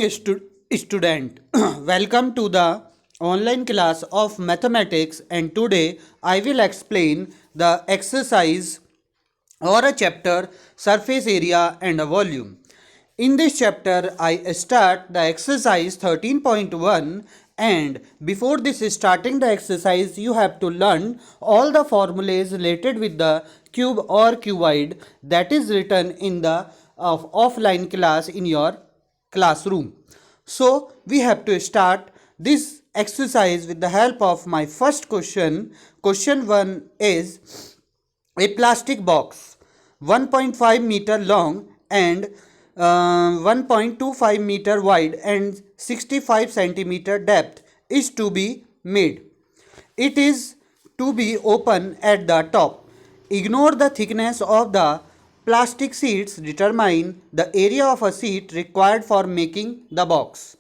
morning, student. Welcome to the online class of mathematics, and today I will explain the exercise or a chapter surface area and a volume. In this chapter, I start the exercise 13.1, and before this starting the exercise, you have to learn all the formulas related with the cube or cuboid that is written in the offline class in your classroom. So we have to start this exercise with the help of my first question. Question 1 is a plastic box 1.5 meter long and 1.25 meter wide and 65 centimeter depth is to be made. It is to be open at the top. Ignore the thickness of the plastic sheets. Determine the area of a sheet required for making the box.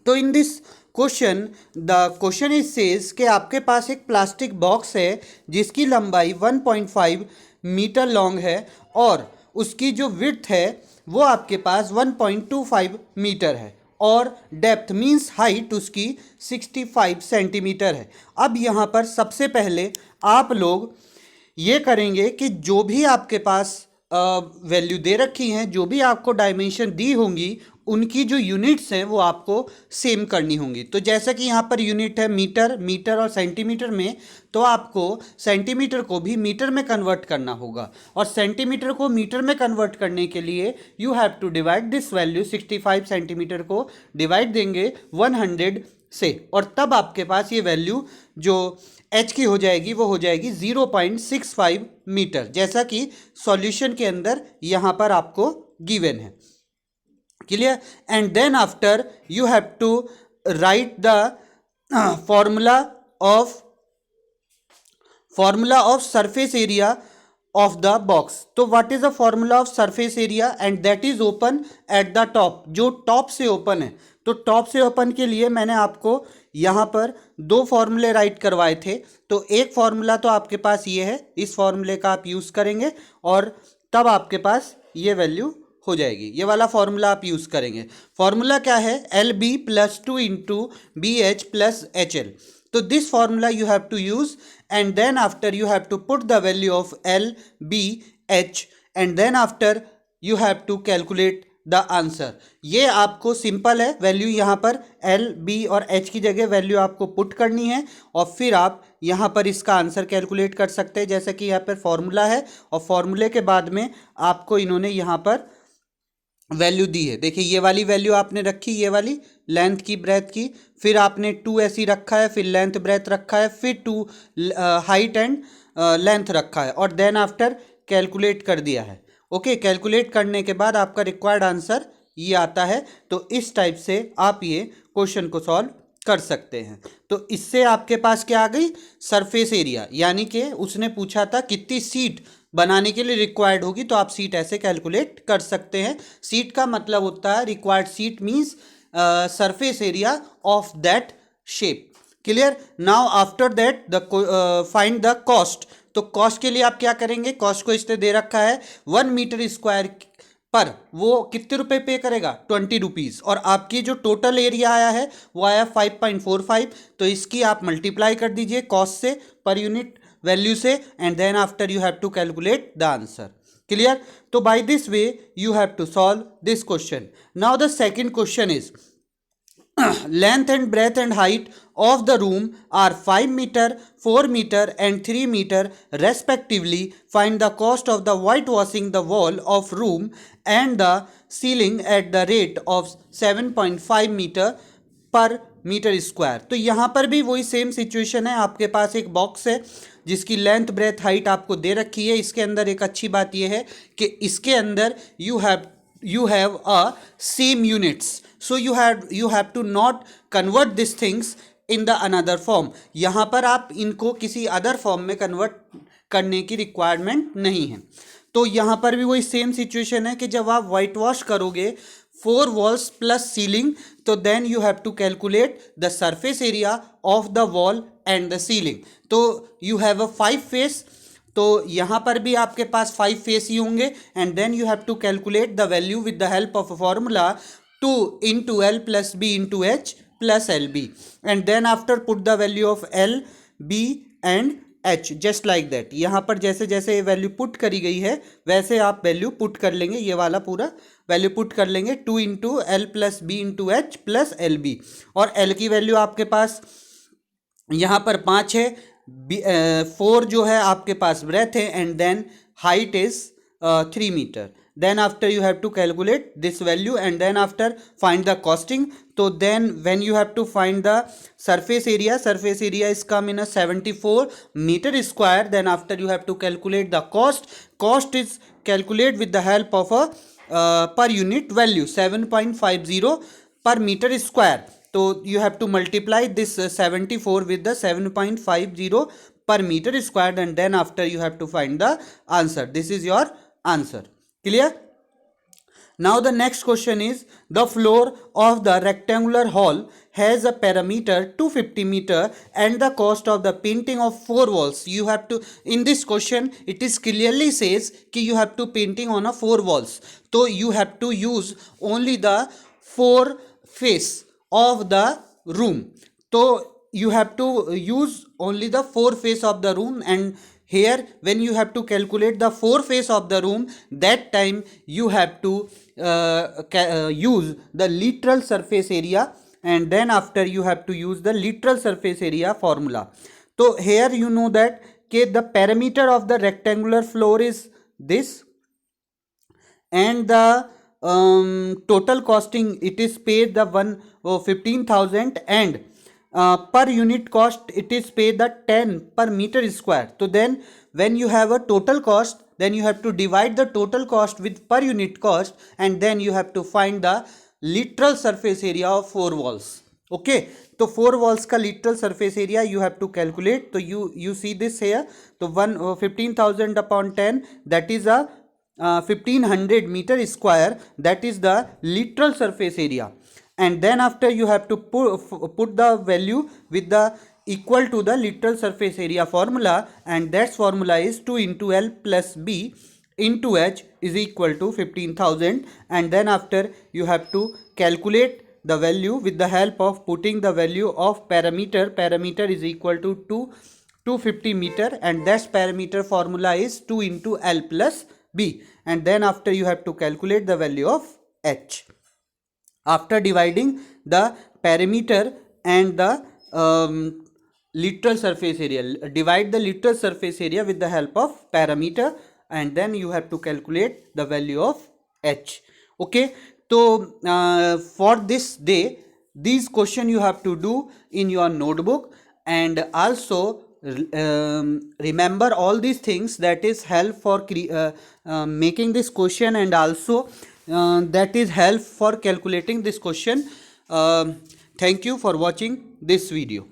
तो in this question the question is says कि आपके पास एक plastic box है जिसकी लंबाई 1.5 metre long है और उसकी जो विड्थ है वो आपके पास 1.25 मीटर है और डेप्थ मींस हाइट उसकी 65 सेंटीमीटर है. अब यहाँ पर सबसे पहले आप लोग ये करेंगे कि जो भी आपके पास वैल्यू दे रखी हैं, जो भी आपको डायमेंशन दी होंगी, उनकी जो यूनिट्स हैं वो आपको सेम करनी होंगी. तो जैसा कि यहाँ पर यूनिट है मीटर, मीटर और सेंटीमीटर में, तो आपको सेंटीमीटर को भी मीटर में कन्वर्ट करना होगा और सेंटीमीटर को मीटर में कन्वर्ट करने के लिए you have to divide this value. 65 centimetre को डिवाइड देंगे 100 से और तब आपके पास ये वैल्यू जो एच की हो जाएगी वो हो जाएगी 0.65 मीटर, जैसा कि सॉल्यूशन के अंदर यहाँ पर आपको गिवन है. Clear? And then after you have to write the formula of surface area of the box. तो what is the formula of surface area? And that is open at the top. जो top से open है, तो top से open के लिए मैंने आपको यहाँ पर दो फॉर्मूले राइट करवाए थे. तो एक फॉर्मूला तो आपके पास ये है, इस फॉर्मूले का आप यूज़ करेंगे और तब आपके पास ये वैल्यू हो जाएगी. ये वाला फॉर्मूला आप यूज़ करेंगे. फॉर्मूला क्या है? L B plus 2 into B H plus H L. तो this formula you have to use and then after you have to put the value of L, B, H and then after you have to calculate the answer. ये आपको simple है. Value यहाँ पर L, B और H की जगह value आपको put करनी है और फिर आप यहाँ पर इसका आंसर कैलकुलेट कर सकते हैं, जैसे कि यहाँ पर फॉर्मूला है और फॉर्मूले के बाद में आपको इन्होंने यहाँ पर वैल्यू दी है. देखिए ये वाली वैल्यू आपने रखी, ये वाली लेंथ की ब्रेथ की, फिर आपने 2 ऐसी रखा है, फिर लेंथ ब्रेथ रखा है, फिर 2 हाइट एंड लेंथ रखा है और देन आफ्टर कैलकुलेट कर दिया है. ओके, कैलकुलेट करने के बाद आपका रिक्वायर्ड आंसर ये आता है. तो इस टाइप से आप ये क्वेश्चन को सॉल्व कर सकते हैं. तो इससे आपके पास क्या आ गई? Surface area. यानी कि उसने पूछा था कितनी सीट बनाने के लिए रिक्वायर्ड होगी, तो आप सीट ऐसे कैलकुलेट कर सकते हैं. सीट का मतलब होता है required seat means surface area of that shape. Clear? Now after that the find the cost. तो कॉस्ट के लिए आप क्या करेंगे? कॉस्ट को इसने दे रखा है 1 मीटर स्क्वायर पर वो कितने रुपए पे करेगा? 20 रुपीज़. और आपकी जो टोटल एरिया आया है वो आया 5.45. तो इसकी आप मल्टीप्लाई कर दीजिए कॉस्ट से, पर यूनिट वैल्यू से, and then after you have to calculate the answer. Clear? तो by this way you have to solve this question. Now the second question is length and breadth and height of the room are 5 meter, 4 meter and 3 meter respectively. Find the cost of the whitewashing the wall of room and the ceiling at the rate of 7.5 meter पर metre square. तो यहाँ पर भी वही same situation है. आपके पास एक box है जिसकी लेंथ ब्रेथ हाइट आपको दे रखी है. इसके अंदर एक अच्छी बात यह है कि इसके अंदर you have a same units, so you have to not convert these things in the another form. यहाँ पर आप इनको किसी अदर फॉर्म में कन्वर्ट करने की रिक्वायरमेंट नहीं है. तो यहाँ पर भी वही सेम सिचुएशन है कि जब आप वाइट वॉश करोगे 4 वॉल्स प्लस सीलिंग, तो then you have to calculate the surface area of the wall and the ceiling. तो यू हैव अ 5 फेस. तो यहाँ पर भी आपके पास 5 फेस ही होंगे and then you have to calculate the value with the help of a formula 2 into L plus B into H plus LB, and then after put the value of L, B and H just like that. यहाँ पर जैसे जैसे ये value put करी गई है वैसे आप वैल्यू पुट कर लेंगे, ये वाला पूरा वैल्यू पुट कर लेंगे 2 into L plus B into H plus L B, और एल की वैल्यू आपके पास यहाँ पर 5 है, 4 जो है आपके पास ब्रेथ है, and then height is 3 metre. Then after you have to calculate this value, and then after find the costing. So then when you have to find the surface area is come in a 74 meter square. Then after you have to calculate the cost is calculate with the help of a per unit value 7.50 per meter square. So you have to multiply this 74 with the 7.50 per meter square, and then after you have to find the answer. This is your answer. Clear? Now the next question is, the floor of the rectangular hall has a perimeter 250 meter and the cost of the painting of 4 walls. You have to, in this question it is clearly says कि you have to painting on a 4 walls, so you have to use only the 4 face of the room. So you have to use only the 4 face of the room, and here when you have to calculate the 4 face of the room, that time you have to use the literal surface area, and then after you have to use the literal surface area formula. So here you know that the perimeter of the rectangular floor is this, and the total costing it is paid the 15,000, and per unit cost it is paid the 10 per meter square. So then when you have a total cost, then you have to divide the total cost with per unit cost, and then you have to find the literal surface area of 4 walls. Okay, तो 4 walls का literal surface area you have to calculate. तो you see this here, तो 15,000 upon 10, that is a 1500 meter square, that is the literal surface area. And then after you have to put the value with the equal to the literal surface area formula, and that formula is 2 into L plus B into H is equal to 15,000, and then after you have to calculate the value with the help of putting the value of parameter is equal to 250 meter, and that parameter formula is 2 into L plus B, and then after you have to calculate the value of H. After dividing the perimeter and the literal surface area, divide the literal surface area with the help of parameter, and then you have to calculate the value of H. Okay, so for this day these question you have to do in your notebook, and also remember all these things, that is help for making this question, and also that is help for calculating this question. Thank you for watching this video.